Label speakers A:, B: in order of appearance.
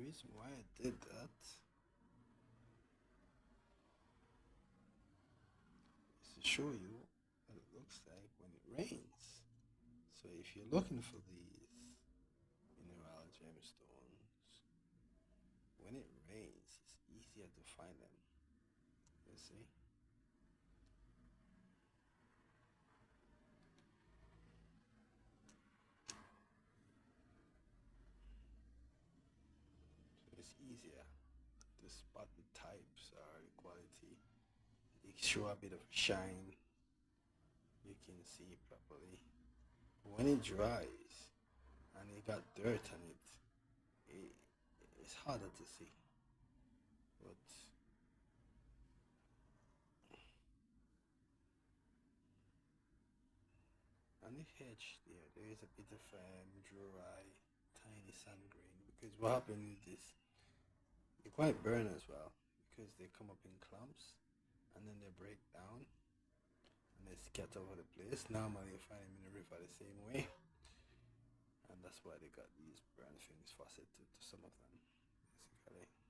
A: reason why I did that is to show you what it looks like when it rains. So if you're looking for these mineral gemstones, when it rains, it's easier to find them. You see? So it's easier to spot the types or the quality. They show a bit of shine. You can see properly. When it dries and it got dirt on it, it's harder to see. But on the edge there is a bit of dry, tiny sand grain. Because what happened is this, they quite burn as well because they come up in clumps and then they break down and they scatter over the place. Normally you find them in the river the same way, and that's why they got these burn things faceted to some of them, basically.